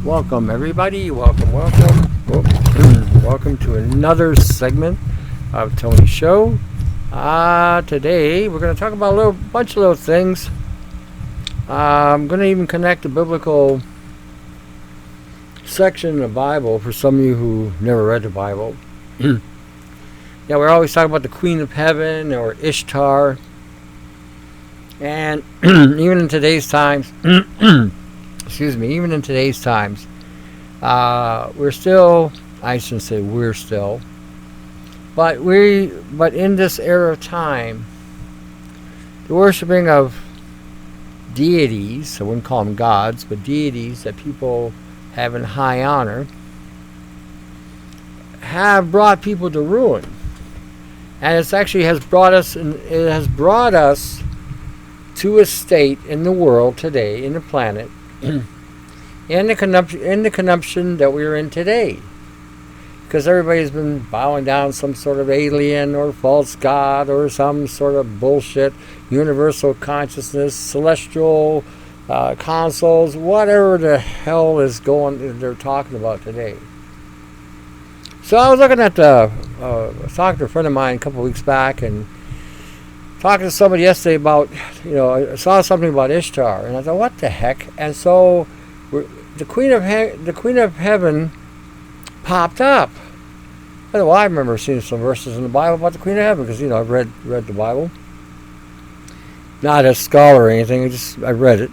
Welcome everybody, welcome. Welcome to another segment of Tony's show. Today we're going to talk about a bunch of little things. I'm going to even connect the biblical section of the Bible for some of you who never read the Bible. Yeah, we're always talking about the Queen of Heaven or Ishtar. And even in today's times, we're still, I shouldn't say we're still, but in this era of time, the worshiping of deities, I wouldn't call them gods, but deities that people have in high honor, have brought people to ruin. And it actually has brought us to a state in the world today, in the planet, in the consumption that we're in today. Because everybody's been bowing down some sort of alien or false god or some sort of bullshit, universal consciousness, celestial consoles, whatever the hell is they're talking about today. So I was looking at talking to a friend of mine a couple of weeks back and talking to somebody yesterday about, I saw something about Ishtar, and I thought, what the heck? And so the Queen of Heaven popped up. I thought, well, I remember seeing some verses in the Bible about the Queen of Heaven because I've read the Bible, not a scholar or anything. I read it.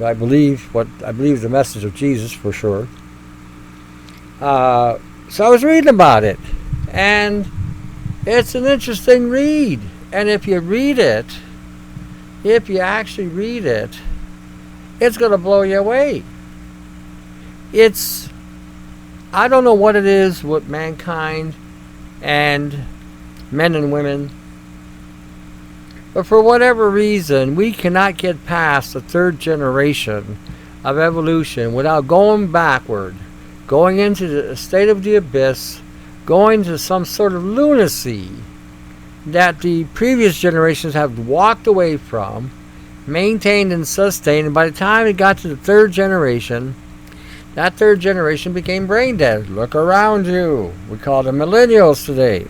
I believe the message of Jesus for sure. So I was reading about it, and it's an interesting read. And if you actually read it, it's going to blow you away. I don't know what it is with mankind and men and women, but for whatever reason, we cannot get past the third generation of evolution without going backward, going into the state of the abyss, going to some sort of lunacy that the previous generations have walked away from, maintained and sustained, and by the time it got to the third generation, that third generation became brain dead. Look around you. We call them millennials today.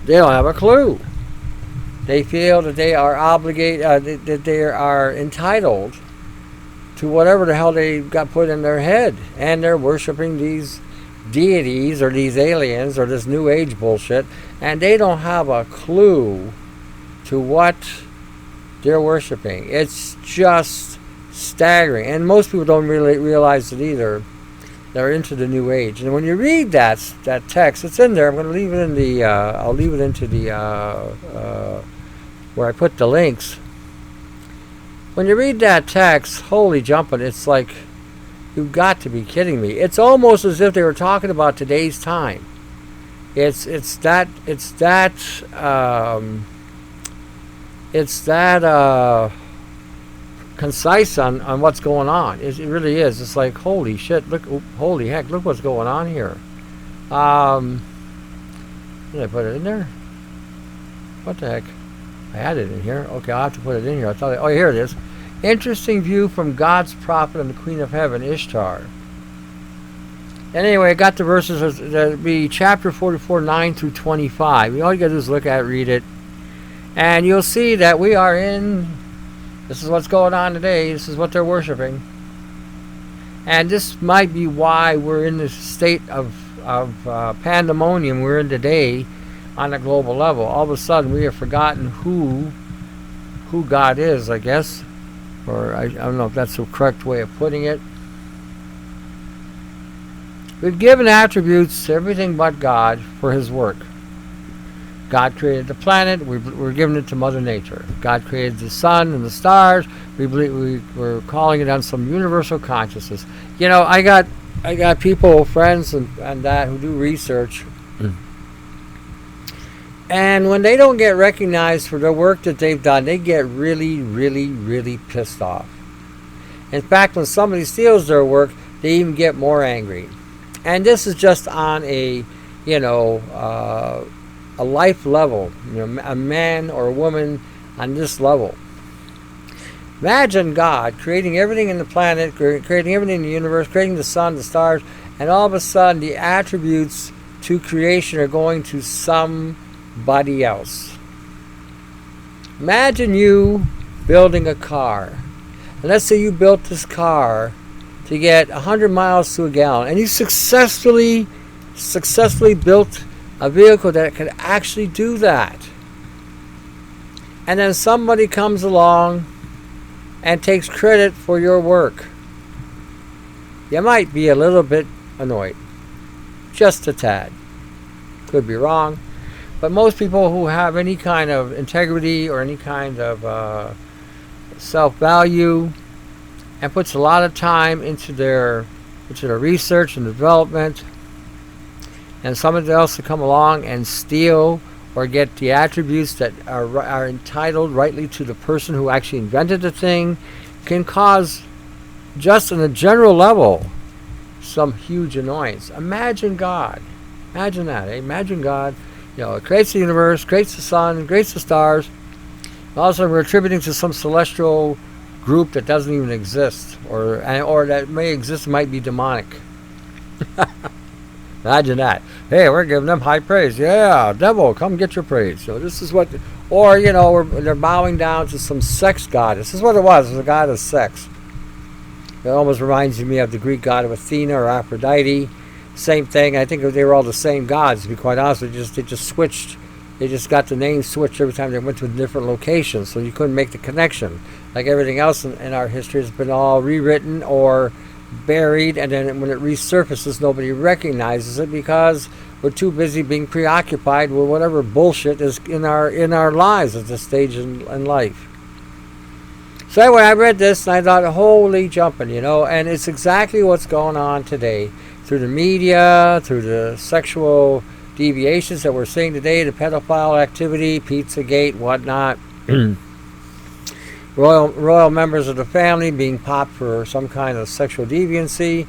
They don't have a clue. They feel that they are obligated, that they are entitled to whatever the hell they got put in their head, and they're worshiping these deities or these aliens or this new age bullshit, and they don't have a clue to what they're worshiping. It's just staggering, and most people don't really realize it either. They're into the new age, and when you read that text, it's in there. I'm going to leave it in the I'll leave it into the where I put the links. When you read that text, holy jumping, it's like, you've got to be kidding me. It's almost as if they were talking about today's time. It's that concise on what's going on. It really is. It's like, holy shit, holy heck, look what's going on here. Did I put it in there? What the heck? I had it in here. Okay, I'll have to put it in here. Here it is. Interesting view from God's prophet and the Queen of Heaven, Ishtar. And anyway, I got the verses. That'll be chapter 44, 9 through 25. All you got to do is look at it, read it, and you'll see that we are this is what's going on today. This is what they're worshiping. And this might be why we're in this state of pandemonium we're in today on a global level. All of a sudden, we have forgotten who God is, I guess. Or I don't know if that's the correct way of putting it. We've given attributes to everything but God for his work. God created the planet. We're giving it to Mother Nature. God created the sun and the stars. We're calling it on some universal consciousness. I got people, friends, and that who do research. And when they don't get recognized for the work that they've done, they get really, really, really pissed off. In fact, when somebody steals their work, they even get more angry. And this is just on a life level, a man or a woman on this level. Imagine God creating everything in the planet, creating everything in the universe, creating the sun, the stars, and all of a sudden the attributes to creation are going to somebody else. Imagine you building a car. And let's say you built this car to get 100 miles to a gallon, and you successfully built a vehicle that could actually do that. And then somebody comes along and takes credit for your work. You might be a little bit annoyed. Just a tad. Could be wrong. But most people who have any kind of integrity or any kind of self-value and puts a lot of time into their research and development, and somebody else to come along and steal or get the attributes that are entitled rightly to the person who actually invented the thing, can cause, just on a general level, some huge annoyance. Imagine God. Imagine that. Imagine God. It creates the universe, creates the sun, creates the stars. All of a sudden we're attributing to some celestial group that doesn't even exist, or that may exist, might be demonic. Imagine that. Hey, we're giving them high praise. Yeah, devil, come get your praise. So this is what, or they're bowing down to some sex god. This is what it was. It was a god of sex. It almost reminds me of the Greek god of Athena or Aphrodite. Same thing. I think they were all the same gods, to be quite honest. They just switched. They just got the name switched every time they went to a different location, so you couldn't make the connection. Like everything else in our history has been all rewritten or buried, and then when it resurfaces, nobody recognizes it because we're too busy being preoccupied with whatever bullshit is in our lives at this stage in life. So anyway, I read this and I thought, holy jumping, and it's exactly what's going on today through the media, through the sexual deviations that we're seeing today, the pedophile activity, Pizzagate, whatnot. Royal members of the family being popped for some kind of sexual deviancy,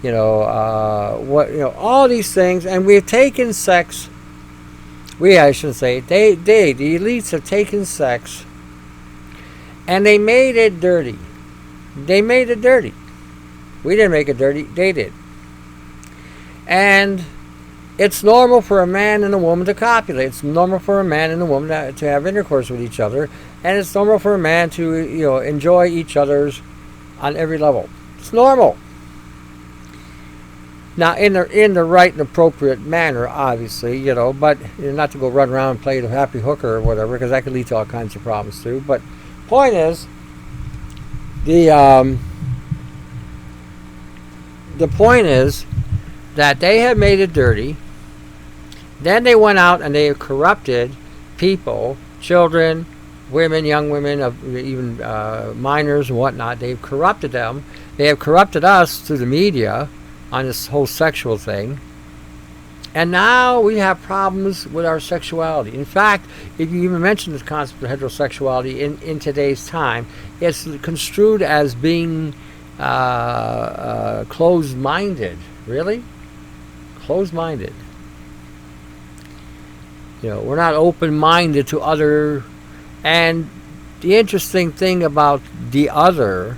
all these things, and we've taken sex. I shouldn't say the elites have taken sex, and they made it dirty. They made it dirty. We didn't make it dirty. They did. And it's normal for a man and a woman to copulate. It's normal for a man and a woman to have intercourse with each other. And it's normal for a man to, enjoy each other's on every level. It's normal. Now, in the right and appropriate manner, obviously, but not to go run around and play the happy hooker or whatever, because that could lead to all kinds of problems too. But point is, the point is that they have made it dirty. Then they went out and they have corrupted people, children, women, young women, even minors and whatnot. They've corrupted them. They have corrupted us through the media on this whole sexual thing. And now we have problems with our sexuality. In fact, if you even mention the concept of heterosexuality in today's time, it's construed as being closed-minded. Really? Closed-minded. We're not open-minded to other. And the interesting thing about the other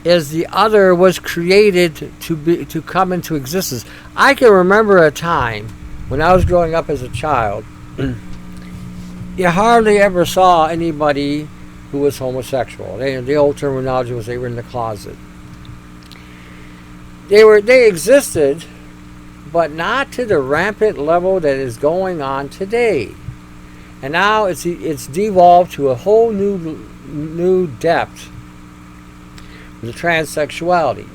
is the other was created to come into existence. I can remember a time when I was growing up as a child, you hardly ever saw anybody who was homosexual. The old terminology was they were in the closet. They existed, but not to the rampant level that is going on today. And now it's devolved to a whole new depth with transsexuality.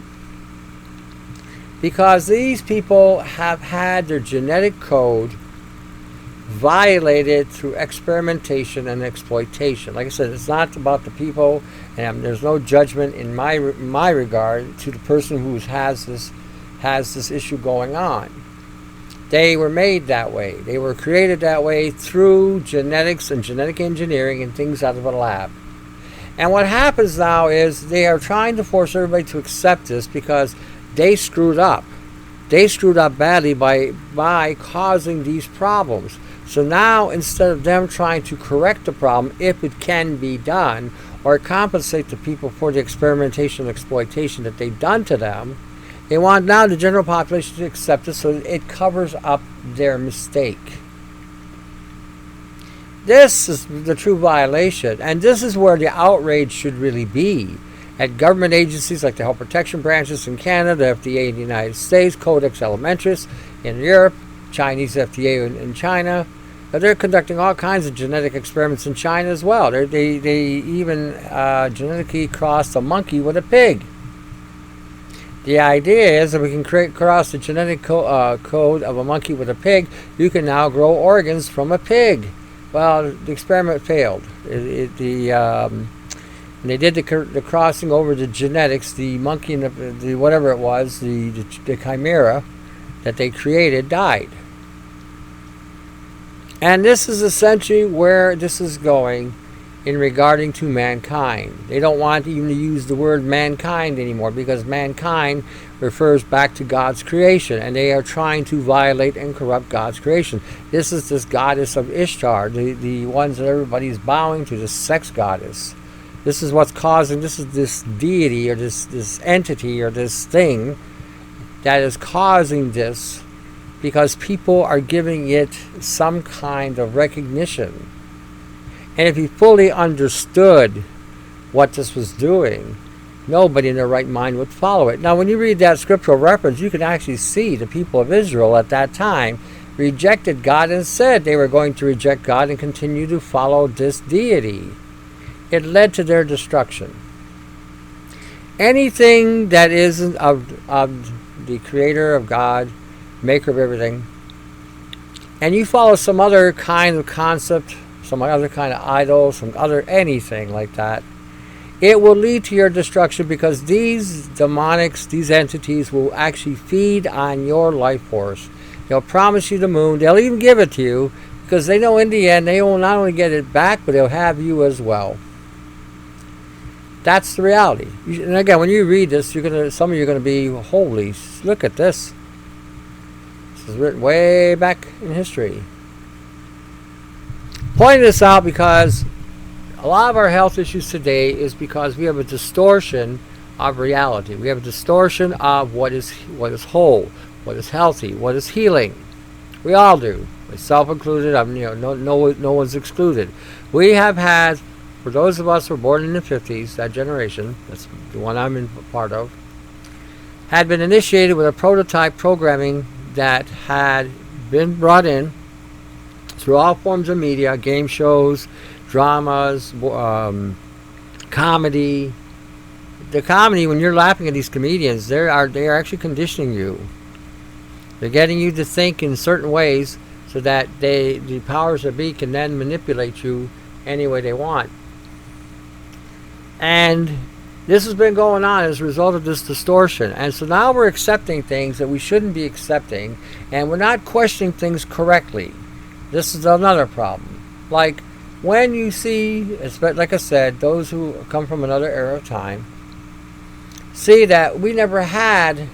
Because these people have had their genetic code violated through experimentation and exploitation. Like I said, it's not about the people, and there's no judgment in my regard to the person who has this issue going on. They were made that way. They were created that way through genetics and genetic engineering and things out of a lab. And what happens now is they are trying to force everybody to accept this because they screwed up. They screwed up badly by causing these problems. So now, instead of them trying to correct the problem, if it can be done, or compensate the people for the experimentation and exploitation that they've done to them. They want now the general population to accept it so that it covers up their mistake. This is the true violation, and this is where the outrage should really be. At government agencies like the Health Protection Branches in Canada, the FDA in the United States, Codex Alimentarius in Europe, Chinese FDA in China. They're conducting all kinds of genetic experiments in China as well. They even genetically crossed a monkey with a pig. The idea is that we can cross the genetic code of a monkey with a pig. You can now grow organs from a pig. Well, the experiment failed. They did the crossing over the genetics. The monkey and the whatever it was, the chimera that they created died. And this is essentially where this is going in regarding to mankind. They don't want even to use the word mankind anymore because mankind refers back to God's creation, and they are trying to violate and corrupt God's creation. This is this goddess of Ishtar, the ones that everybody's bowing to, the sex goddess. This is what's causing, this is this deity or this entity or this thing that is causing this, because people are giving it some kind of recognition. And if you fully understood what this was doing, nobody in their right mind would follow it. Now, when you read that scriptural reference, you can actually see the people of Israel at that time rejected God and said they were going to reject God and continue to follow this deity. It led to their destruction. Anything that isn't of the creator of God, maker of everything, and you follow some other kind of concept, some other kind of idol, some other anything like that, it will lead to your destruction, because these demonics, these entities will actually feed on your life force. They'll promise you the moon. They'll even give it to you, because they know in the end they will not only get it back, but they'll have you as well. That's the reality. And again, when you read this, some of you are going to be, holy, look at this. This is written way back in history. Pointing this out because a lot of our health issues today is because we have a distortion of reality. We have a distortion of what is whole, what is healthy, what is healing. We all do, myself included. No one's excluded. We have had, for those of us who were born in the 50s, that generation, that's the one I'm in part of, had been initiated with a prototype programming that had been brought in through all forms of media, game shows, dramas, comedy. The comedy, when you're laughing at these comedians, they are actually conditioning you. They're getting you to think in certain ways so that the powers that be can then manipulate you any way they want. And this has been going on as a result of this distortion. And so now we're accepting things that we shouldn't be accepting, and we're not questioning things correctly. This is another problem. Like when you see, like I said, those who come from another era of time, see that we never had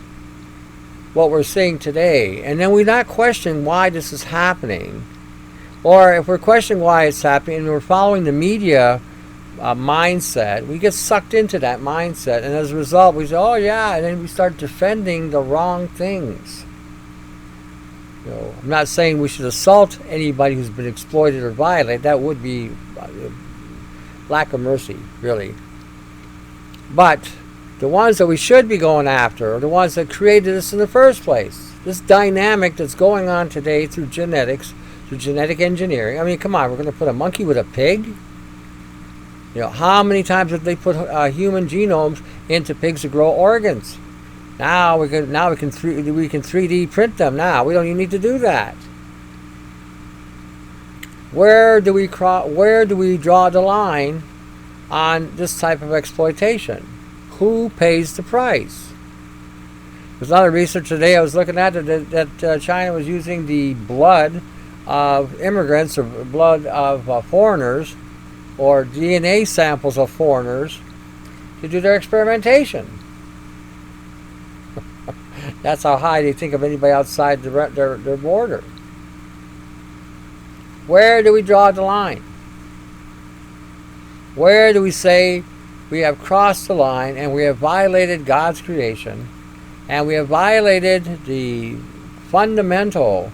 what we're seeing today. And then we're not questioning why this is happening. Or if we're questioning why it's happening and we're following the media mindset, we get sucked into that mindset, and as a result we say, oh yeah, and then we start defending the wrong things. I'm not saying we should assault anybody who's been exploited or violated. That would be lack of mercy, really. But the ones that we should be going after are the ones that created us in the first place. This dynamic that's going on today through genetics, through genetic engineering. I mean, come on, we're going to put a monkey with a pig? How many times have they put human genomes into pigs to grow organs? Now we can 3D print them. Now we don't even need to do that. Where do we draw the line on this type of exploitation? Who pays the price? There's another research today I was looking at that China was using the blood of immigrants or blood of foreigners, or DNA samples of foreigners, to do their experimentation. That's how high they think of anybody outside their border. Where do we draw the line? Where do we say we have crossed the line and we have violated God's creation and we have violated the fundamental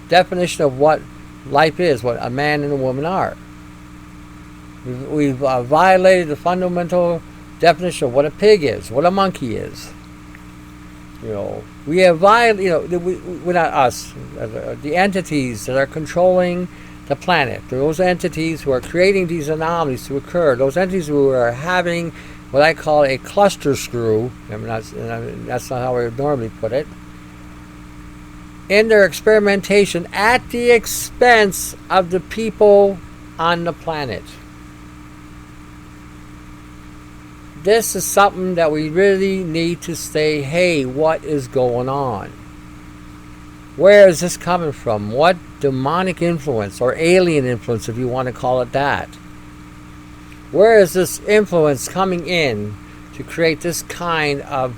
definition of what life is, what a man and a woman are? We've violated the fundamental definition of what a pig is, what a monkey is. We have violated, we're not us, the entities that are controlling the planet, those entities who are creating these anomalies to occur, those entities who are having what I call a cluster screw, that's not how I would normally put it, in their experimentation at the expense of the people on the planet. This is something that we really need to say, hey, what is going on? Where is this coming from? What demonic influence or alien influence, if you want to call it that? Where is this influence coming in to create this kind of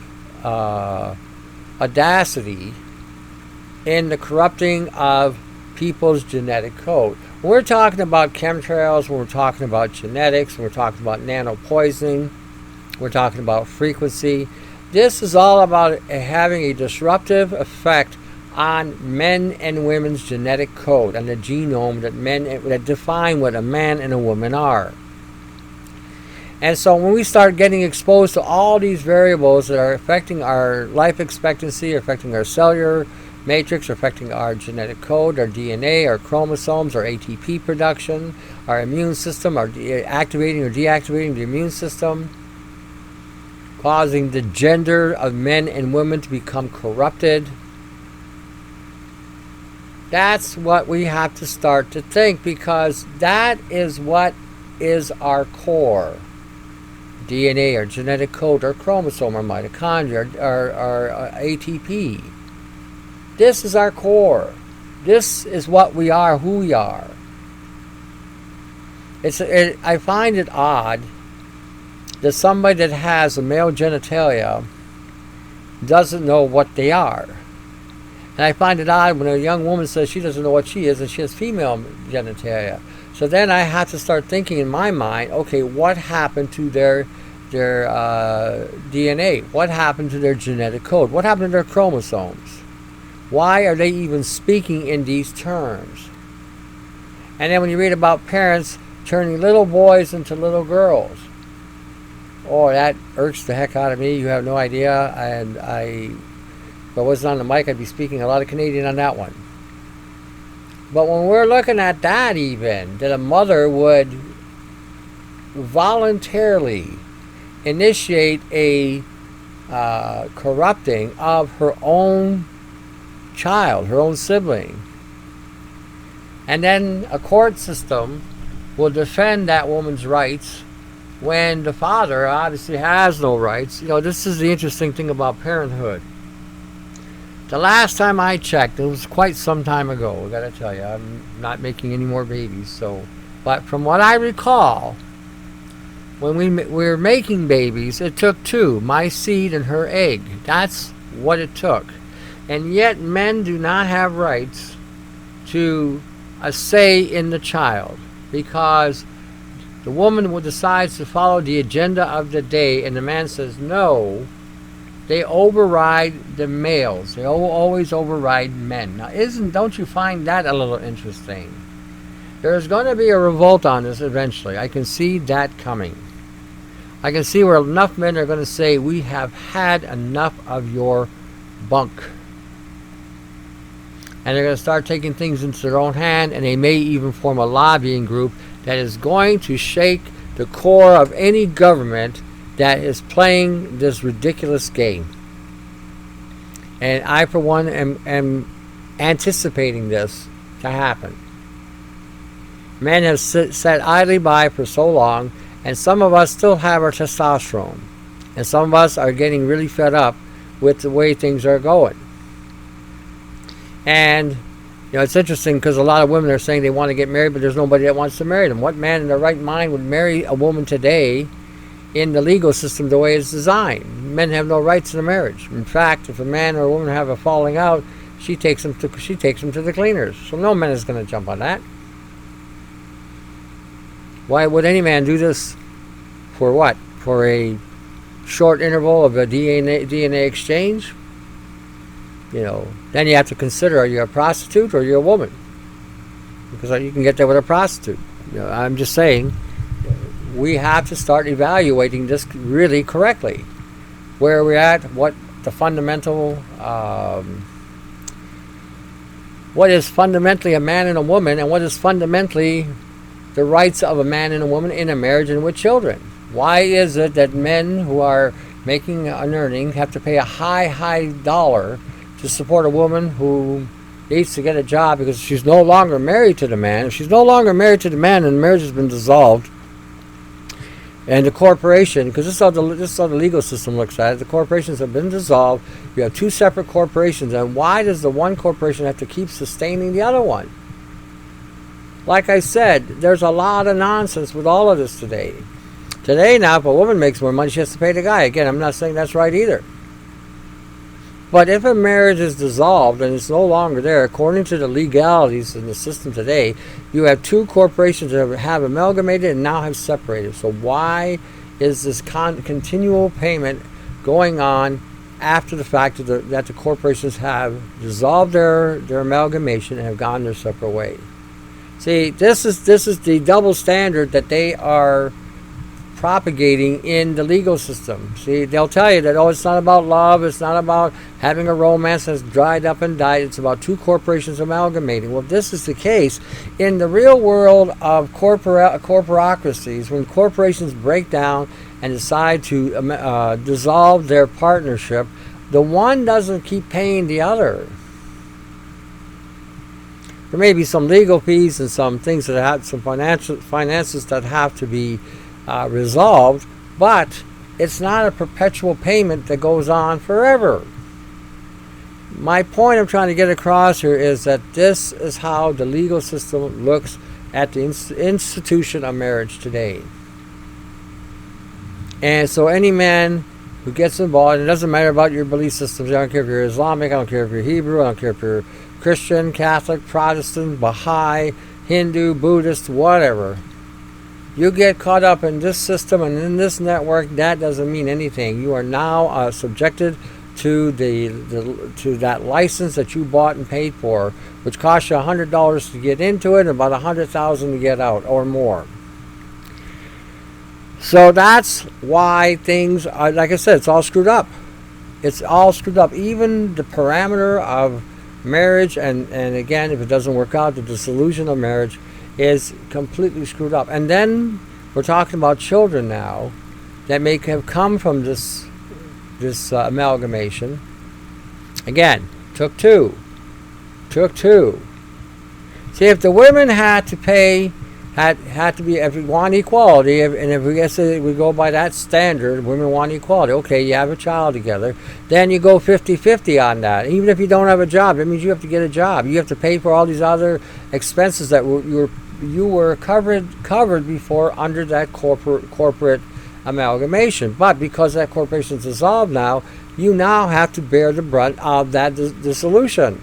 audacity in the corrupting of people's genetic code? When we're talking about chemtrails, when we're talking about genetics, when we're talking about nanopoisoning, we're talking about frequency. This is all about having a disruptive effect on men and women's genetic code, on the genome that define what a man and a woman are. And so when we start getting exposed to all these variables that are affecting our life expectancy, affecting our cellular matrix, affecting our genetic code, our DNA, our chromosomes, our ATP production, our immune system, our activating or deactivating the immune system, causing the gender of men and women to become corrupted. That's what we have to start to think, because that is what is our core. DNA, our genetic code, our chromosome, our mitochondria, our ATP. This is our core. This is what we are, who we are. I find it odd that somebody that has a male genitalia doesn't know what they are. And I find it odd when a young woman says she doesn't know what she is and she has female genitalia. So then I have to start thinking in my mind, okay, what happened to their DNA? What happened to their genetic code? What happened to their chromosomes? Why are they even speaking in these terms? And then when you read about parents turning little boys into little girls, oh, that irks the heck out of me. You have no idea. And if I wasn't on the mic, I'd be speaking a lot of Canadian on that one. But when we're looking at that, even, that a mother would voluntarily initiate a corrupting of her own child, her own sibling, and then a court system will defend that woman's rights when the father obviously has no rights. This is the interesting thing about parenthood. The last time I checked, it was quite some time ago, I gotta tell you, I'm not making any more babies, but from what I recall, when we were making babies, it took two, my seed and her egg. That's what it took. And yet men do not have rights to a say in the child, because the woman decides to follow the agenda of the day and the man says no. They override the males. They always override men. Now, don't you find that a little interesting? There's going to be a revolt on this eventually. I can see that coming. I can see where enough men are going to say, we have had enough of your bunk. And they're going to start taking things into their own hand, and they may even form a lobbying group that is going to shake the core of any government that is playing this ridiculous game. And I, for one, am anticipating this to happen. Men have sat idly by for so long, and some of us still have our testosterone. And some of us are getting really fed up with the way things are going. And it's interesting because a lot of women are saying they want to get married, but there's nobody that wants to marry them. What man in their right mind would marry a woman today in the legal system the way it's designed? Men have no rights in a marriage. In fact, if a man or a woman have a falling out, she takes them to the cleaners. So no man is going to jump on that. Why would any man do this? For what? For a short interval of a DNA exchange? Then you have to consider, are you a prostitute or are you a woman? Because you can get there with a prostitute. I'm just saying, we have to start evaluating this really correctly. Where are we at? What the fundamental, what is fundamentally a man and a woman, and what is fundamentally the rights of a man and a woman in a marriage and with children? Why is it that men who are making an earning have to pay a high dollar to support a woman who needs to get a job because she's no longer married to the man? If she's no longer married to the man and the marriage has been dissolved, and the corporation, because this is how the legal system looks at it, the corporations have been dissolved, you have two separate corporations, and why does the one corporation have to keep sustaining the other one? Like I said, there's a lot of nonsense with all of this today. Today now, if a woman makes more money, she has to pay the guy. Again, I'm not saying that's right either. But if a marriage is dissolved and it's no longer there, according to the legalities in the system today, you have two corporations that have amalgamated and now have separated. So why is this continual payment going on after the fact that the corporations have dissolved their amalgamation and have gone their separate way? See, this is the double standard that they are propagating in the legal system. See, they'll tell you that, it's not about love, it's not about having a romance that's dried up and died, it's about two corporations amalgamating. Well, if this is the case, in the real world of corporocracies, when corporations break down and decide to dissolve their partnership, the one doesn't keep paying the other. There may be some legal fees and some things that have some finances that have to be resolved, but it's not a perpetual payment that goes on forever. My point I'm trying to get across here is that this is how the legal system looks at the institution of marriage today. And so any man who gets involved, it doesn't matter about your belief systems, I don't care if you're Islamic, I don't care if you're Hebrew, I don't care if you're Christian, Catholic, Protestant, Baha'i, Hindu, Buddhist, whatever. You get caught up in this system and in this network, that doesn't mean anything. You are now subjected to to that license that you bought and paid for, which costs you $100 to get into it and about $100,000 to get out or more. So that's why things are, like I said, it's all screwed up. It's all screwed up. Even the parameter of marriage, and again, if it doesn't work out, the dissolution of marriage is completely screwed up. And then we're talking about children now that may have come from this amalgamation. Again, took two. See, if the women had to pay, had to be, if we want equality, and if we go by that standard, women want equality. Okay, you have a child together, then you go 50-50 on that. Even if you don't have a job, that means you have to get a job. You have to pay for all these other expenses that you were covered before under that corporate amalgamation. But because that corporation is dissolved now, you now have to bear the brunt of that dissolution.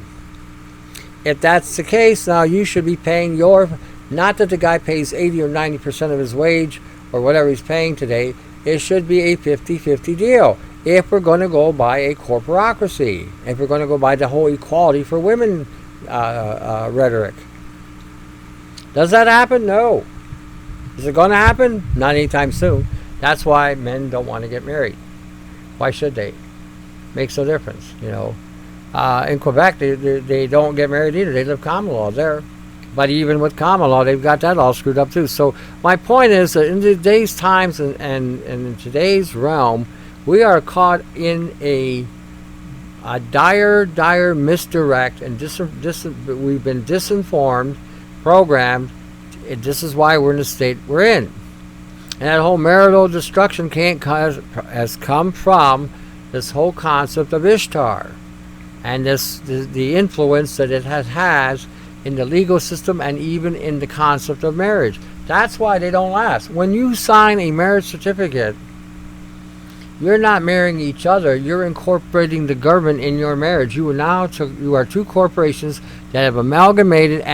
If that's the case, now you should be paying not that the guy pays 80 or 90% of his wage or whatever he's paying today. It should be a 50-50 deal if we're going to go by a corporocracy, if we're going to go by the whole equality for women rhetoric. Does that happen? No. Is it going to happen? Not anytime soon. That's why men don't want to get married. Why should they? Makes no difference, In Quebec, they don't get married either. They live common law there. But even with common law, they've got that all screwed up too. So my point is that in today's times and in today's realm, we are caught in a dire misdirect, and we've been disinformed, programmed. This is why we're in the state we're in. And that whole marital destruction has come from this whole concept of Ishtar, and the influence that it has in the legal system and even in the concept of marriage. That's why they don't last. When you sign a marriage certificate, you're not marrying each other. You're incorporating the government in your marriage. You are two corporations that have amalgamated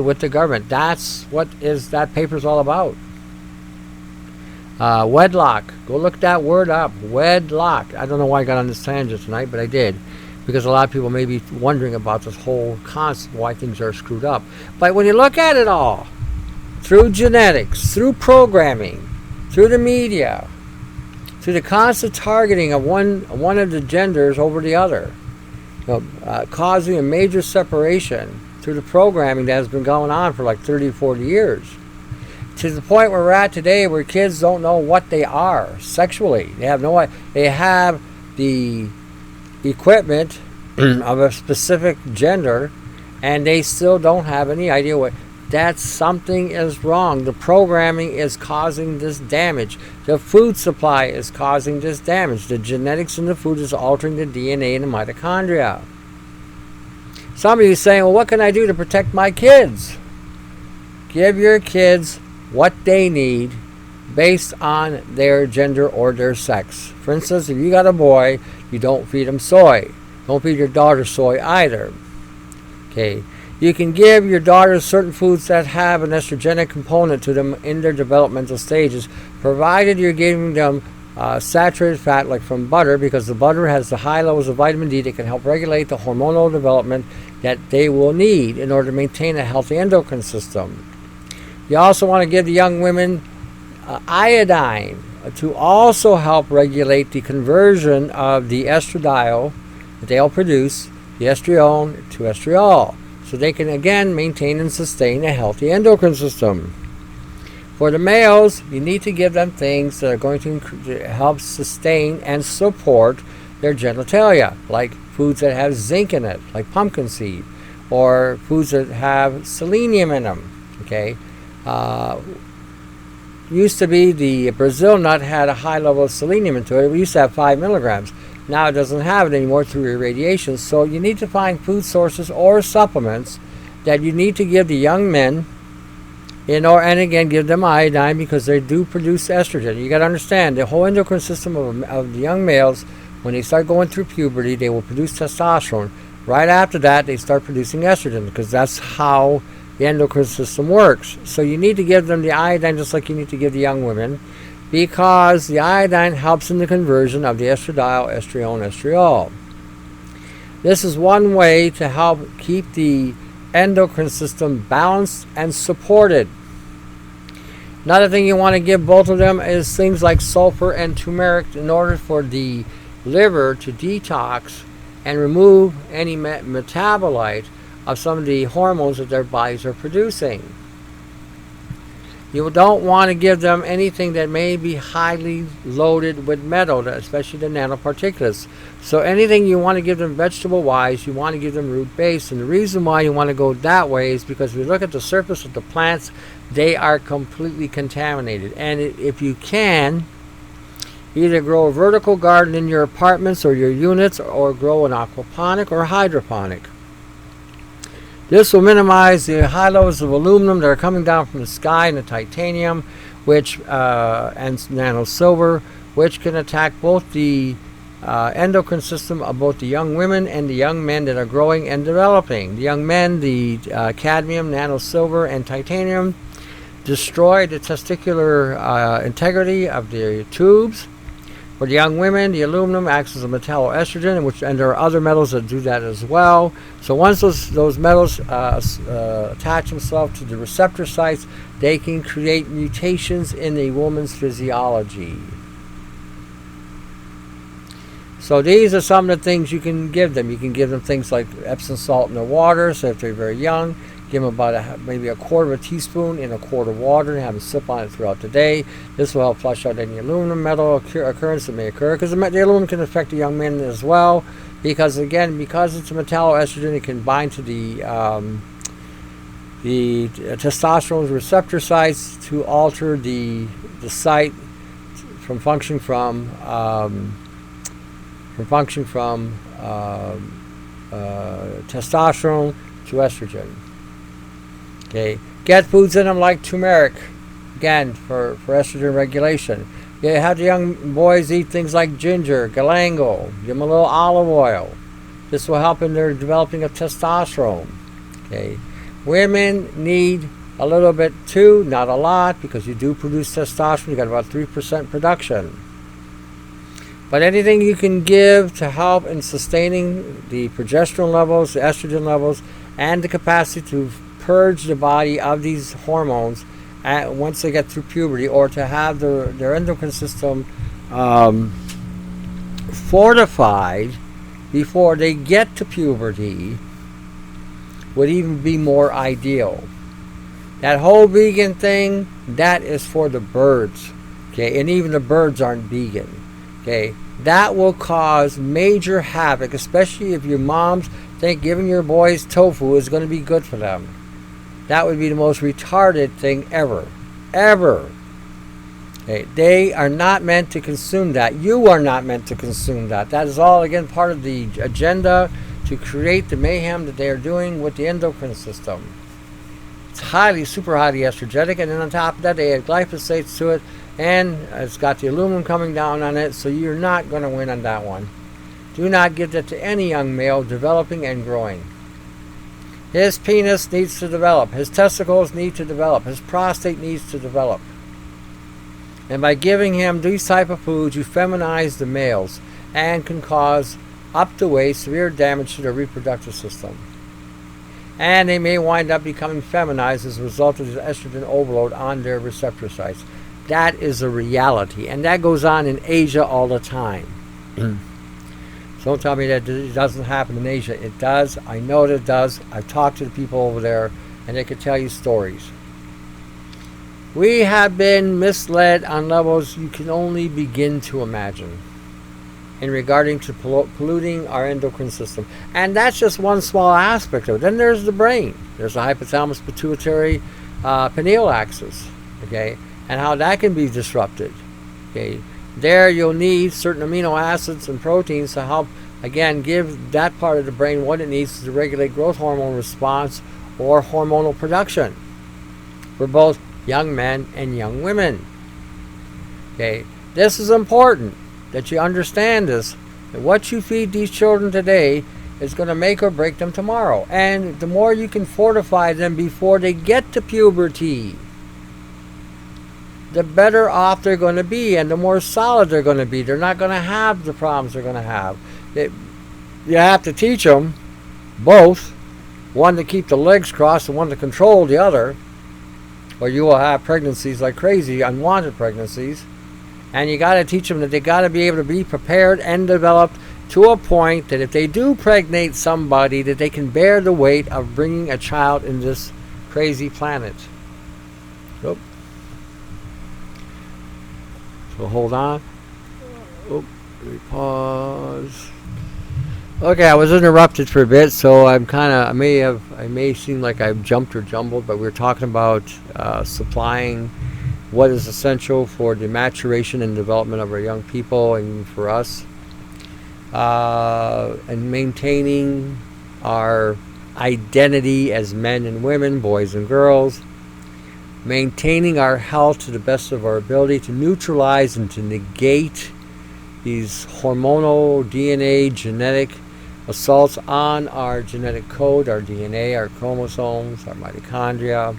with the government. That's what that paper's all about. Wedlock. Go look that word up. Wedlock. I don't know why I got on this tangent tonight, but I did. Because a lot of people may be wondering about this whole concept, why things are screwed up. But when you look at it all, through genetics, through programming, through the media, through the constant targeting of one of the genders over the other, causing a major separation through the programming that has been going on for like 30 or 40 years. To the point where we're at today where kids don't know what they are sexually. They have no idea. They have the equipment of a specific gender and they still don't have any idea what. That something is wrong. The programming is causing this damage. The food supply is causing this damage. The genetics in the food is altering the DNA in the mitochondria. Somebody is saying, well, what can I do to protect my kids? Give your kids what they need based on their gender or their sex. For instance, if you got a boy, you don't feed him soy. Don't feed your daughter soy either. Okay. You can give your daughters certain foods that have an estrogenic component to them in their developmental stages, provided you're giving them saturated fat like from butter, because the butter has the high levels of vitamin D that can help regulate the hormonal development that they will need in order to maintain a healthy endocrine system. You also want to give the young women iodine to also help regulate the conversion of the estradiol that they'll produce, the estriol to estriol, so they can again maintain and sustain a healthy endocrine system. For the males, you need to give them things that are going to help sustain and support their genitalia, like foods that have zinc in it, like pumpkin seed, or foods that have selenium in them. Okay, used to be the Brazil nut had a high level of selenium into it. We used to have 5 milligrams. Now it doesn't have it anymore through irradiation. So you need to find food sources or supplements that you need to give the young men, and again give them iodine because they do produce estrogen. You got to understand the whole endocrine system of the young males. When they start going through puberty, they will produce testosterone. Right after that, they start producing estrogen because that's how the endocrine system works. So you need to give them the iodine just like you need to give the young women, because the iodine helps in the conversion of the estradiol, estriol, and estriol. This is one way to help keep the endocrine system balanced and supported. Another thing you want to give both of them is things like sulfur and turmeric in order for the liver to detox and remove any metabolite of some of the hormones that their bodies are producing. You don't want to give them anything that may be highly loaded with metal, especially the nanoparticulates. So anything you want to give them vegetable-wise, you want to give them root-based. And the reason why you want to go that way is because if you look at the surface of the plants, they are completely contaminated. And if you can, either grow a vertical garden in your apartments or your units, or grow an aquaponic or hydroponic. This will minimize the high levels of aluminum that are coming down from the sky, and the titanium, and nano silver, which can attack both the endocrine system of both the young women and the young men that are growing and developing. The young men, the cadmium, nano silver, and titanium destroy the testicular integrity of the tubes. For the young women, the aluminum acts as a metalloestrogen, and there are other metals that do that as well. So once those metals attach themselves to the receptor sites, they can create mutations in a woman's physiology. So these are some of the things you can give them. You can give them things like Epsom salt in the water, so if they're very young, give them about maybe a quarter of a teaspoon in a quart of water and have them sip on it throughout the day. This will help flush out any aluminum metal occurrence that may occur, because the aluminum can affect the young men as well, because it's a metalloestrogen, it can bind to the testosterone receptor sites to alter the site from function from testosterone to estrogen. Okay, get foods in them like turmeric, again for estrogen regulation. You have the young boys eat things like ginger, galangal. Give them a little olive oil. This will help in their developing of testosterone. Okay, women need a little bit too, not a lot, because you do produce testosterone. You got about 3% production. But anything you can give to help in sustaining the progesterone levels, the estrogen levels, and the capacity to purge the body of these hormones once they get through puberty, or to have their endocrine system fortified before they get to puberty, would even be more ideal. That whole vegan thing, that is for the birds, okay? And even the birds aren't vegan, okay? That will cause major havoc, especially if your moms think giving your boys tofu is going to be good for them. That would be the most retarded thing ever. Ever. Okay? They are not meant to consume that. You are not meant to consume that. That is all, again, part of the agenda to create the mayhem that they are doing with the endocrine system. It's super highly estrogenic, and then on top of that, they add glyphosates to it, and it's got the aluminum coming down on it, so you're not going to win on that one. Do not give that to any young male developing and growing. His penis needs to develop. His testicles need to develop. His prostate needs to develop. And by giving him these type of foods, you feminize the males and can cause up to way severe damage to their reproductive system. And they may wind up becoming feminized as a result of the estrogen overload on their receptor sites. That is a reality, and that goes on in Asia all the time. So don't tell me that it doesn't happen in Asia. It does. I know that it does. I've talked to the people over there, and they could tell you stories. We have been misled on levels you can only begin to imagine in regarding to polluting our endocrine system. And that's just one small aspect of it. Then there's the brain. There's the hypothalamus pituitary pineal axis, okay, and how that can be disrupted. Okay, there you'll need certain amino acids and proteins to help, again, give that part of the brain what it needs to regulate growth hormone response or hormonal production for both young men and young women. Okay, this is important that you understand this, that what you feed these children today is going to make or break them tomorrow. And the more you can fortify them before they get to puberty, the better off they're going to be, and the more solid they're going to be. They're not going to have the problems they're going to have. You have to teach them both, one to keep the legs crossed and one to control the other, or you will have pregnancies like crazy, unwanted pregnancies. And you got to teach them that they got to be able to be prepared and developed to a point that if they do pregnate somebody, that they can bear the weight of bringing a child in this crazy planet. Oop. So hold on. Oop. Let me pause. Okay, I was interrupted for a bit, so I may seem like I've jumped or jumbled, but we're talking about supplying what is essential for the maturation and development of our young people and for us, and maintaining our identity as men and women, boys and girls, maintaining our health to the best of our ability to neutralize and to negate these hormonal, DNA, genetic assaults on our genetic code, our DNA, our chromosomes, our mitochondria.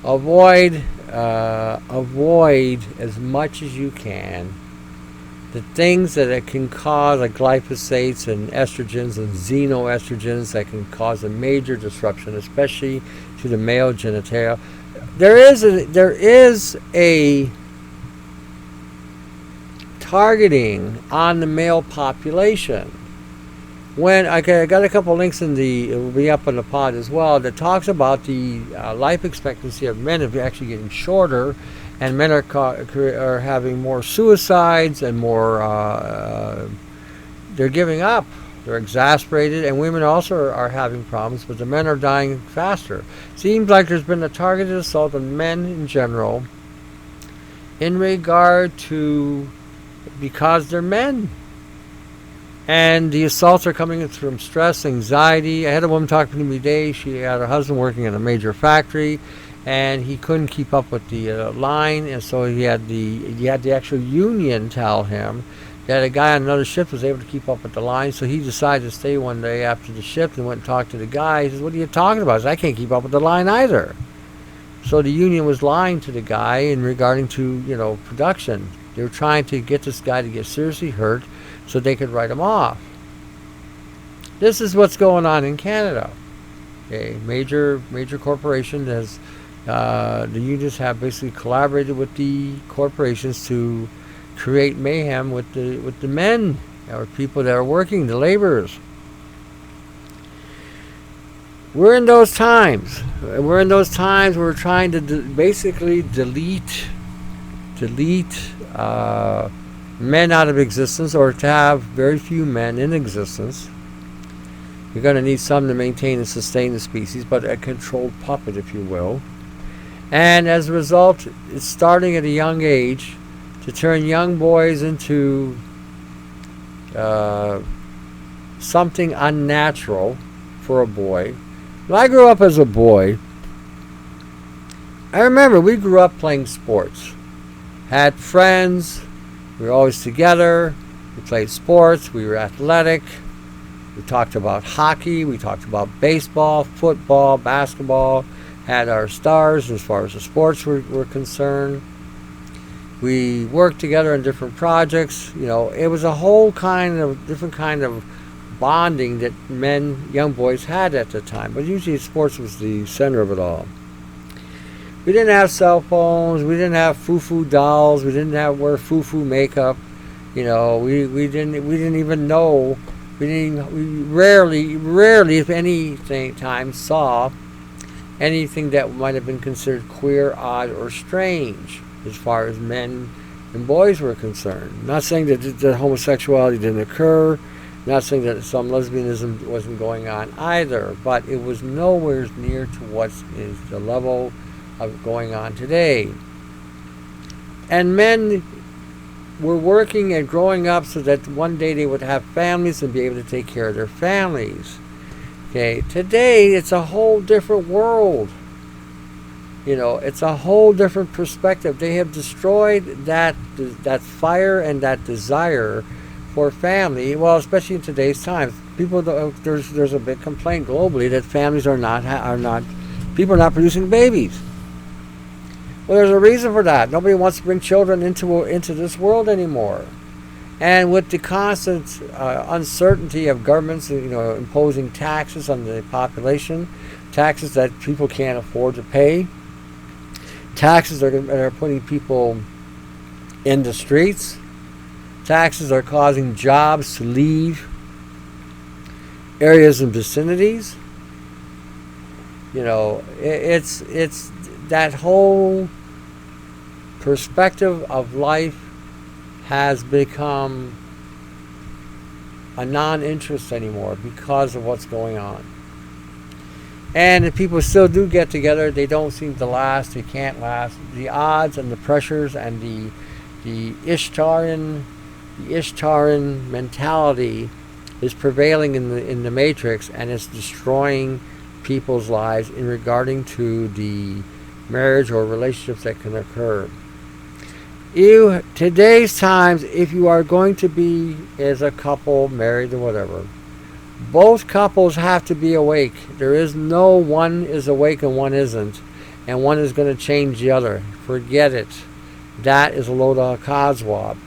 Avoid as much as you can the things that it can cause, like glyphosates and estrogens and xenoestrogens, that can cause a major disruption, especially to the male genitalia. There is a targeting on the male population. When I got a couple links it will be up on the pod as well, that talks about the life expectancy of men is actually getting shorter, and men are having more suicides and more they're giving up, they're exasperated, and women also are having problems, but the men are dying faster. Seems like there's been a targeted assault on men in general in regard to because they're men. And the assaults are coming from stress, anxiety. I had a woman talking to me today. She had her husband working in a major factory, and he couldn't keep up with the line, and so he had the actual union tell him that a guy on another shift was able to keep up with the line, so he decided to stay one day after the shift and went and talked to the guy. He says, "What are you talking about?" He says, "I can't keep up with the line either." So the union was lying to the guy in regarding to, production. They were trying to get this guy to get seriously hurt so they could write him off. This is what's going on in Canada. A major corporation has, the unions have basically collaborated with the corporations to create mayhem with the men or people that are working, the laborers. We're in those times. We're trying to basically delete men out of existence, or to have very few men in existence. You're going to need some to maintain and sustain the species, but a controlled puppet, if you will. And as a result, it's starting at a young age to turn young boys into something unnatural for a boy. When I grew up as a boy, I remember we grew up playing sports. Had friends, we were always together, we played sports, we were athletic, we talked about hockey, we talked about baseball, football, basketball, had our stars as far as the sports were concerned. We worked together on different projects. It was a whole different kind of bonding that young boys had at the time. But usually sports was the center of it all. We didn't have cell phones. We didn't have foo-foo dolls. We didn't wear foo-foo makeup. We didn't even know. We rarely, if anything, saw anything that might have been considered queer, odd, or strange as far as men and boys were concerned. Not saying that homosexuality didn't occur. Not saying that some lesbianism wasn't going on either, but it was nowhere near to what is the level of going on today. And men were working and growing up so that one day they would have families and be able to take care of their families. Okay, today it's a whole different world. It's a whole different perspective. They have destroyed that fire and that desire for family. Well, especially in today's times, there's a big complaint globally that families people are not producing babies. Well, there's a reason for that. Nobody wants to bring children into this world anymore. And with the constant uncertainty of governments, imposing taxes on the population, taxes that people can't afford to pay, taxes that are putting people in the streets, taxes are causing jobs to leave areas and vicinities. It's that whole perspective of life has become a non-interest anymore because of what's going on. And if people still do get together, they don't seem to last. They can't last. The odds and the pressures and the Ishtaran mentality is prevailing in the matrix, and it's destroying people's lives in regarding to the marriage or relationships that can occur. Today's times, if you are going to be as a couple, married or whatever, both couples have to be awake. There is no one is awake and one isn't, and one is going to change the other. Forget it. That is a load of coswab.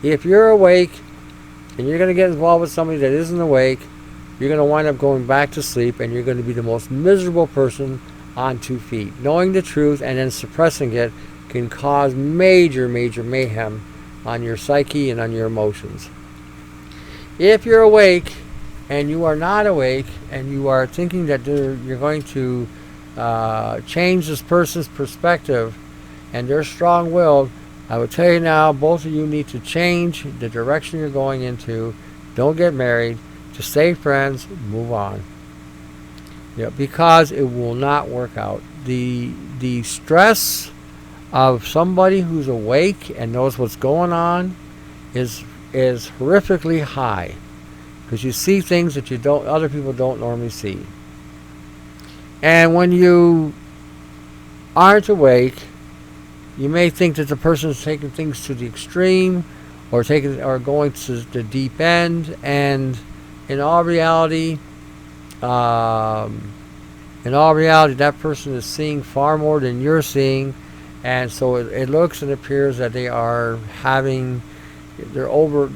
If you're awake and you're going to get involved with somebody that isn't awake, you're going to wind up going back to sleep, and you're going to be the most miserable person on 2 feet. Knowing the truth and then suppressing it can cause major mayhem on your psyche and on your emotions. If you're awake and you are not awake and you are thinking that you're going to change this person's perspective and they're strong-willed, I would tell you now, both of you need to change the direction you're going into. Don't get married. Just stay friends. Move on. Because it will not work out. The stress of somebody who's awake and knows what's going on is horrifically high, because you see things that other people don't normally see. And when you aren't awake, you may think that the person is taking things to the extreme, or going to the deep end. And in all reality, that person is seeing far more than you're seeing, and so it looks and appears that they are having, they're over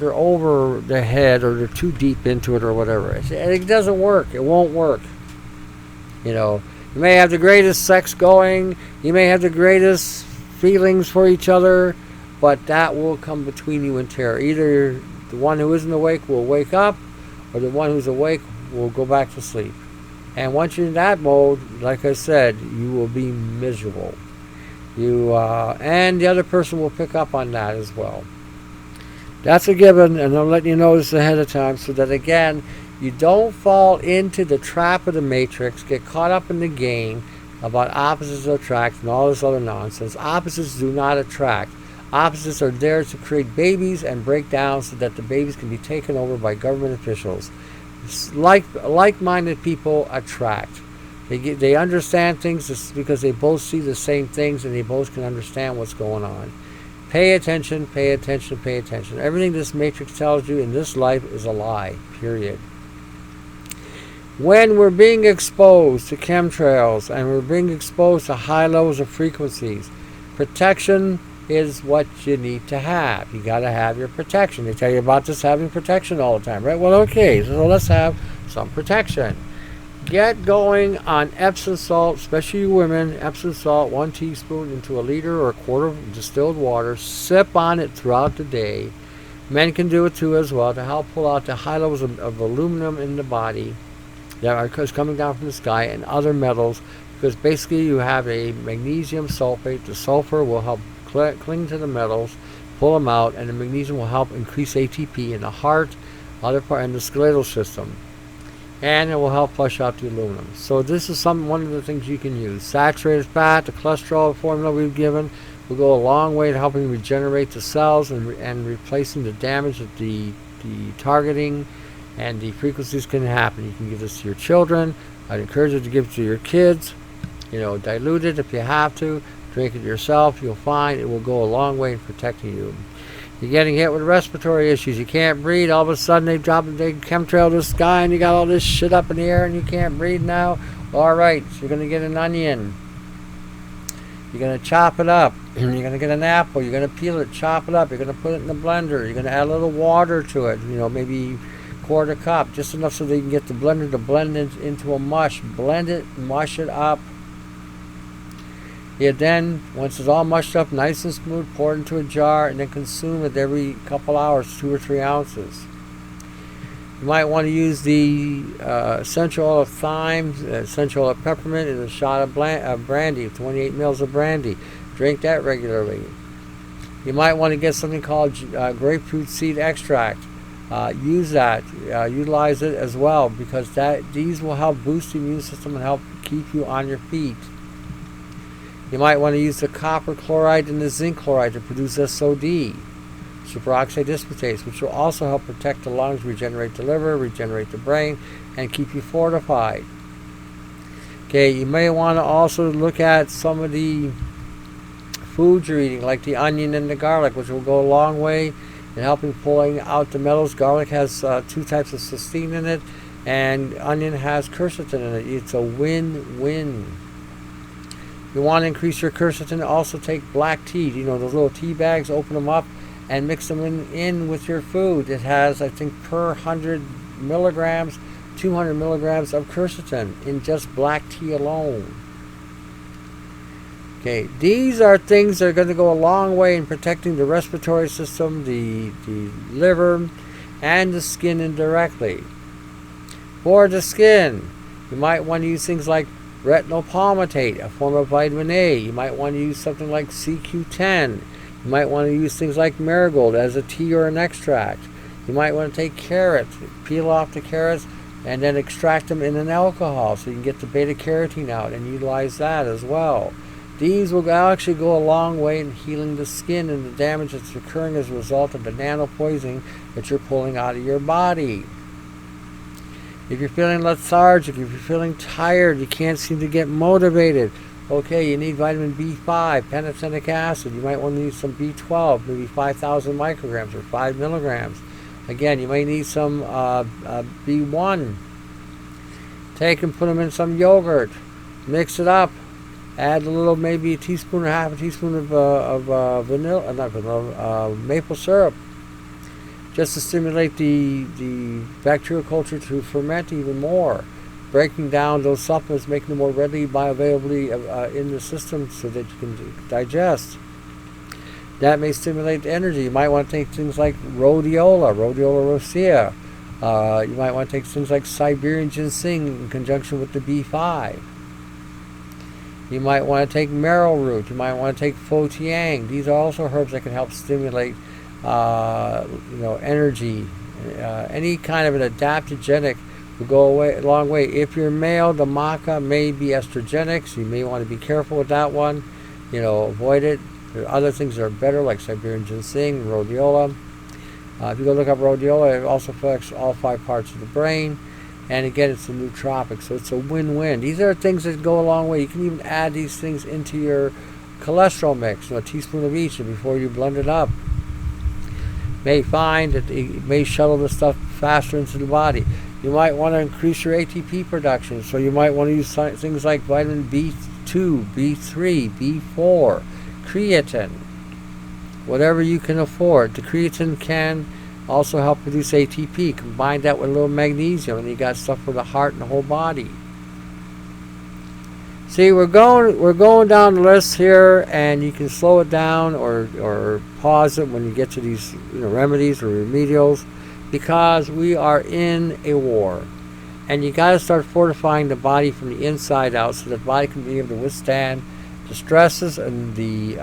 their head, or they're too deep into it, or whatever. And it doesn't work. It won't work. You may have the greatest sex going, you may have the greatest feelings for each other, but that will come between you and terror. Either the one who isn't awake will wake up, or the one who's awake will go back to sleep. And once you're in that mode, like I said, you will be miserable. And the other person will pick up on that as well. That's a given, and I'm letting you know this ahead of time, so that again, you don't fall into the trap of the matrix, get caught up in the game about opposites attract and all this other nonsense. Opposites do not attract. Opposites are there to create babies and break down so that the babies can be taken over by government officials. Like-minded people attract. They understand things because they both see the same things, and they both can understand what's going on. Pay attention, pay attention, pay attention. Everything this matrix tells you in this life is a lie, period. When we're being exposed to chemtrails and we're being exposed to high levels of frequencies, protection is what you need to have. You got to have your protection. They tell you about just having protection all the time, right? Well, okay, so let's have some protection. Get going on Epsom salt, especially you women. Epsom salt, 1 teaspoon into a liter or a quart of distilled water. Sip on it throughout the day. Men can do it too as well, to help pull out the high levels of aluminum in the body that are coming down from the sky, and other metals, because basically you have a magnesium sulfate. The sulfur will help cling to the metals, pull them out, and the magnesium will help increase ATP in the heart, and the skeletal system, and it will help flush out the aluminum. So this is one of the things you can use. Saturated fat, the cholesterol formula we've given, will go a long way to helping regenerate the cells and replacing the damage that the targeting and the frequencies can happen. You can give this to your children. I'd encourage you to give it to your kids. Dilute it if you have to. Drink it yourself. You'll find it will go a long way in protecting you. You're getting hit with respiratory issues. You can't breathe. All of a sudden they drop a big chemtrail to the sky and you got all this shit up in the air and you can't breathe now. All right, so you're going to get an onion. You're going to chop it up. You're going to get an apple. You're going to peel it, chop it up. You're going to put it in the blender. You're going to add a little water to it. Maybe quarter cup, just enough so that you can get the blender to blend it into a mush. Blend it, mush it up. Then, once it's all mushed up, nice and smooth, pour it into a jar, and then consume it every couple hours, 2 or 3 ounces. You might want to use the essential oil of thyme, essential oil of peppermint, and a shot of brandy, 28 mils of brandy. Drink that regularly. You might want to get something called grapefruit seed extract. Use that, utilize it as well, because these will help boost the immune system and help keep you on your feet. You might want to use the copper chloride and the zinc chloride to produce SOD, superoxide dismutase, which will also help protect the lungs, regenerate the liver, regenerate the brain, and keep you fortified. Okay, you may want to also look at some of the foods you're eating, like the onion and the garlic, which will go a long way in helping pulling out the metals. Garlic has 2 types of cysteine in it, and onion has quercetin in it. It's a win-win. You want to increase your quercetin, also take black tea. Those little tea bags, open them up and mix them in with your food. It has, I think, per 100 milligrams, 200 milligrams of quercetin in just black tea alone. Okay, these are things that are going to go a long way in protecting the respiratory system, the liver, and the skin indirectly. For the skin, you might want to use things like retinol palmitate, a form of vitamin A. You might want to use something like CQ10. You might want to use things like marigold as a tea or an extract. You might want to take carrots, peel off the carrots, and then extract them in an alcohol so you can get the beta-carotene out and utilize that as well. These will actually go a long way in healing the skin and the damage that's occurring as a result of the nanopoisoning that you're pulling out of your body. If you're feeling lethargic, if you're feeling tired, you can't seem to get motivated, Okay, you need vitamin B5, pantothenic acid. You might want to need some B12, maybe 5,000 micrograms or 5 milligrams. Again, you may need some B1. Take and put them in some yogurt. Mix it up. Add a little, maybe a teaspoon or half a teaspoon of vanilla, not vanilla, maple syrup, just to stimulate the bacterial culture to ferment even more, breaking down those supplements, making them more readily bioavailable in the system so that you can digest. That may stimulate the energy. You might want to take things like rhodiola rosea. You might want to take things like Siberian ginseng in conjunction with the B5. You might want to take marrow root. You might want to take fo tiang. These are also herbs that can help stimulate, energy. Any kind of an adaptogenic will go a long way. If you're male, the maca may be estrogenic, so you may want to be careful with that one. Avoid it. There are other things that are better, like Siberian ginseng, rhodiola. If you go look up rhodiola, it also affects all 5 parts of the brain. And again, it's a nootropic, so it's a win-win. These are things that go a long way. You can even add these things into your cholesterol mix, a teaspoon of each, and before you blend it up. May find that it may shuttle the stuff faster into the body. You might want to increase your ATP production, so you might want to use things like vitamin B2, B3, B4, creatine, whatever you can afford. The creatine can also help produce ATP. Combine that with a little magnesium, and you got stuff for the heart and the whole body. See, we're going down the list here, and you can slow it down or pause it when you get to these remedies or remedials, because we are in a war, and you got to start fortifying the body from the inside out so that the body can be able to withstand the stresses and the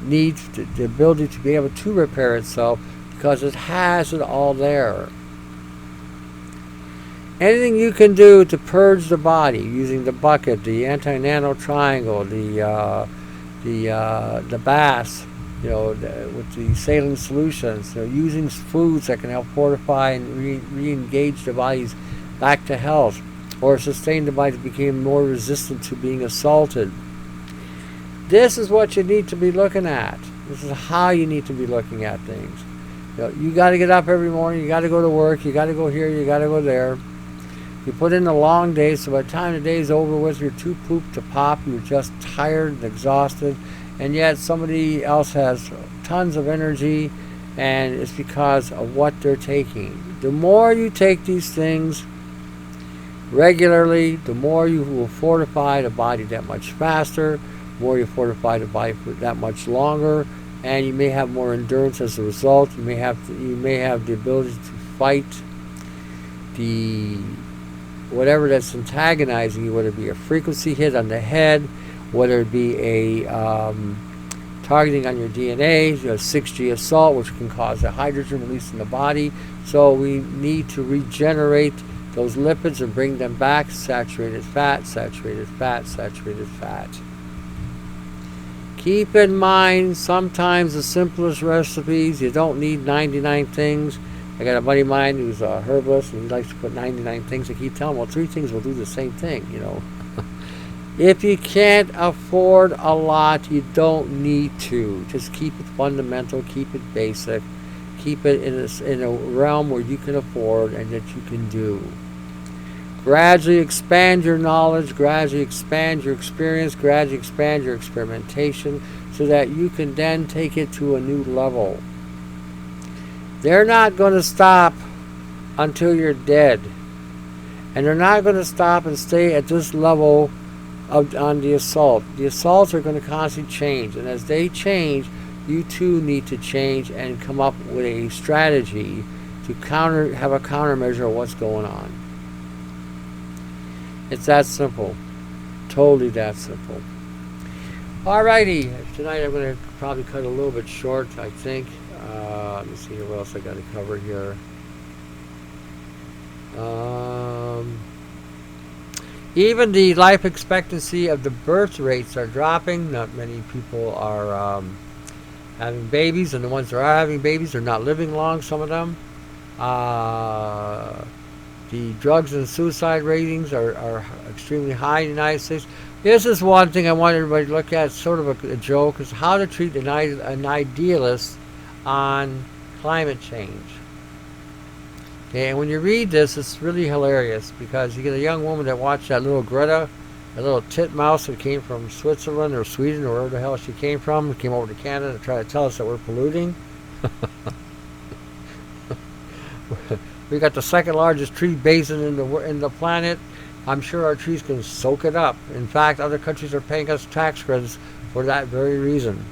need, the ability to be able to repair itself, because it has it all there. Anything you can do to purge the body using the bucket, the anti-nano triangle, the baths, with the saline solutions, using foods that can help fortify and re-engage the bodies back to health, or sustain the body to become more resistant to being assaulted. This is what you need to be looking at. This is how you need to be looking at things. You got to get up every morning. You got to go to work. You got to go here. You got to go there. You put in a long day, so by the time the day is over with, you're too pooped to pop. You're just tired and exhausted. And yet somebody else has tons of energy, and it's because of what they're taking. The more you take these things regularly, the more you will fortify the body that much faster. More you fortify the body for that much longer, and you may have more endurance as a result. You may have the ability to fight the whatever that's antagonizing you, whether it be a frequency hit on the head, whether it be a targeting on your DNA, 6G assault, which can cause a hydrogen release in the body. So we need to regenerate those lipids and bring them back. Saturated fat, saturated fat, saturated fat. Keep in mind, sometimes the simplest recipes, you don't need 99 things. I got a buddy of mine who's a herbalist, and he likes to put 99 things. I keep telling him, well, 3 things will do the same thing, If you can't afford a lot, you don't need to. Just keep it fundamental, keep it basic, keep it in a realm where you can afford and that you can do. Gradually expand your knowledge, gradually expand your experience, gradually expand your experimentation, so that you can then take it to a new level. They're not going to stop until you're dead. And they're not going to stop and stay at this level on the assault. The assaults are going to constantly change. And as they change, you too need to change and come up with a strategy to have a countermeasure of what's going on. It's that simple. Totally that simple. Alrighty. Tonight I'm going to probably cut a little bit short, I think. Let me see what else I got to cover here. Even the life expectancy of the birth rates are dropping. Not many people are having babies, and the ones that are having babies are not living long, some of them. The drugs and suicide ratings are extremely high in the United States. This is one thing I want everybody to look at. It's sort of a joke. Is how to treat an idealist on climate change. Okay, and when you read this, it's really hilarious because you get a young woman that watched that little Greta, a little titmouse that came from Switzerland or Sweden or wherever the hell she came from, came over to Canada to try to tell us that we're polluting. We got the second largest tree basin in the planet. I'm sure our trees can soak it up. In fact, other countries are paying us tax credits for that very reason.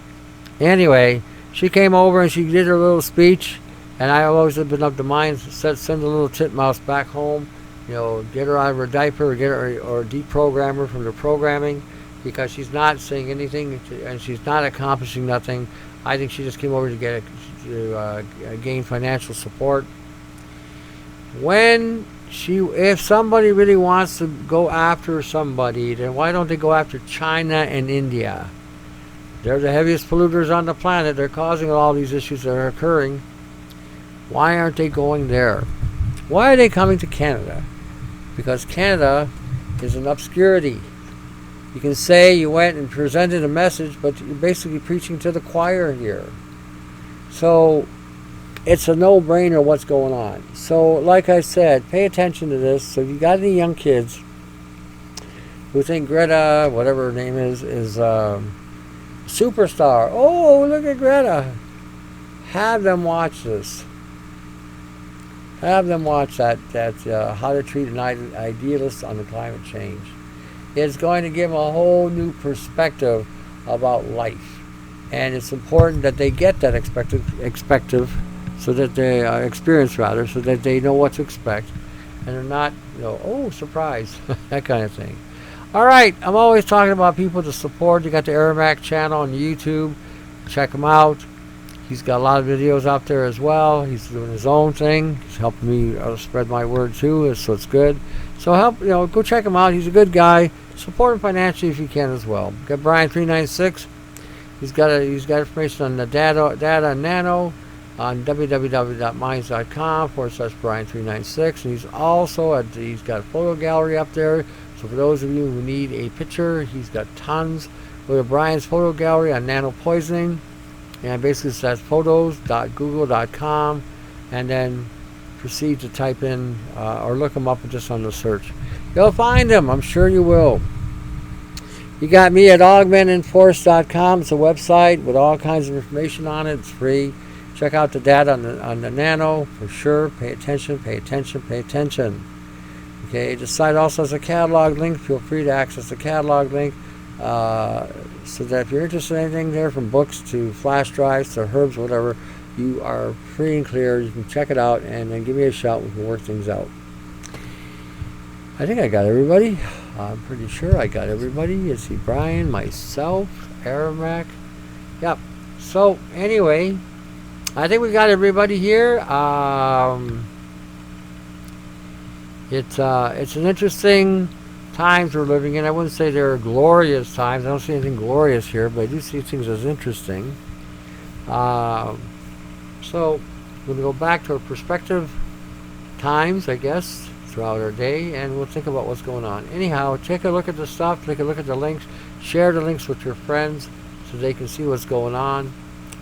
Anyway, she came over and she did her little speech, and I always have been of the mind to send the little titmouse back home. You know, get her out of her diaper, or deprogram her from the programming, because she's not saying anything and she's not accomplishing nothing. I think she just came over to gain financial support. If somebody really wants to go after somebody, then why don't they go after China and India? They're the heaviest polluters on the planet. They're causing all these issues that are occurring. Why aren't they going there? Why are they coming to Canada? Because Canada is an obscurity. You can say you went and presented a message, but you're basically preaching to the choir here. So it's a no-brainer what's going on. So like I said, pay attention to this. So if you got any young kids who think Greta, whatever her name is superstar. Oh, look at Greta. Have them watch this. Have them watch that How to Treat an Idealist on the Climate Change. It's going to give them a whole new perspective about life. And it's important that they get that expectative, so that they experience rather, so that they know what to expect. And they're not, oh, surprise, that kind of thing. All right, I'm always talking about people to support. You got the Aroy channel on YouTube. Check him out. He's got a lot of videos out there as well. He's doing his own thing. He's helping me spread my word too, so it's good. So go check him out. He's a good guy. Support him financially if you can as well. Got Brian396. He's got information on the data nano on www.minds.com/Brian396, and he's got a photo gallery up there. So for those of you who need a picture, he's got tons. Go to Brian's photo gallery on nano poisoning. And basically that's photos.google.com, and then proceed to type in or look them up just on the search. You'll find them. I'm sure you will. You got me at augmentandforce.com. It's a website with all kinds of information on it. It's free. Check out the data on the nano for sure. Pay attention, pay attention, pay attention. Okay, the site also has a catalog link. Feel free to access the catalog link. So that if you're interested in anything there, from books to flash drives to herbs, whatever, you are free and clear. You can check it out and then give me a shout. We can work things out. I think I got everybody. I'm pretty sure I got everybody. You see Brian, myself, Aroy. Yep. So anyway, I think we got everybody here. It's an interesting times we're living in. I wouldn't say they're glorious times. I don't see anything glorious here, but I do see things as interesting. So we're going to go back to our perspective times, I guess, throughout our day, and we'll think about what's going on. Anyhow, take a look at the stuff, take a look at the links, share the links with your friends so they can see what's going on.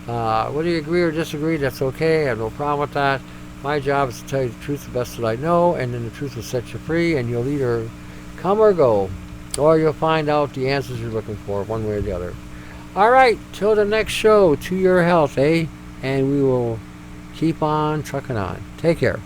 Whether you agree or disagree, that's okay. I have no problem with that. My job is to tell you the truth the best that I know, and then the truth will set you free, and you'll either come or go, or you'll find out the answers you're looking for one way or the other. All right, till the next show, to your health, and we will keep on trucking on. Take care.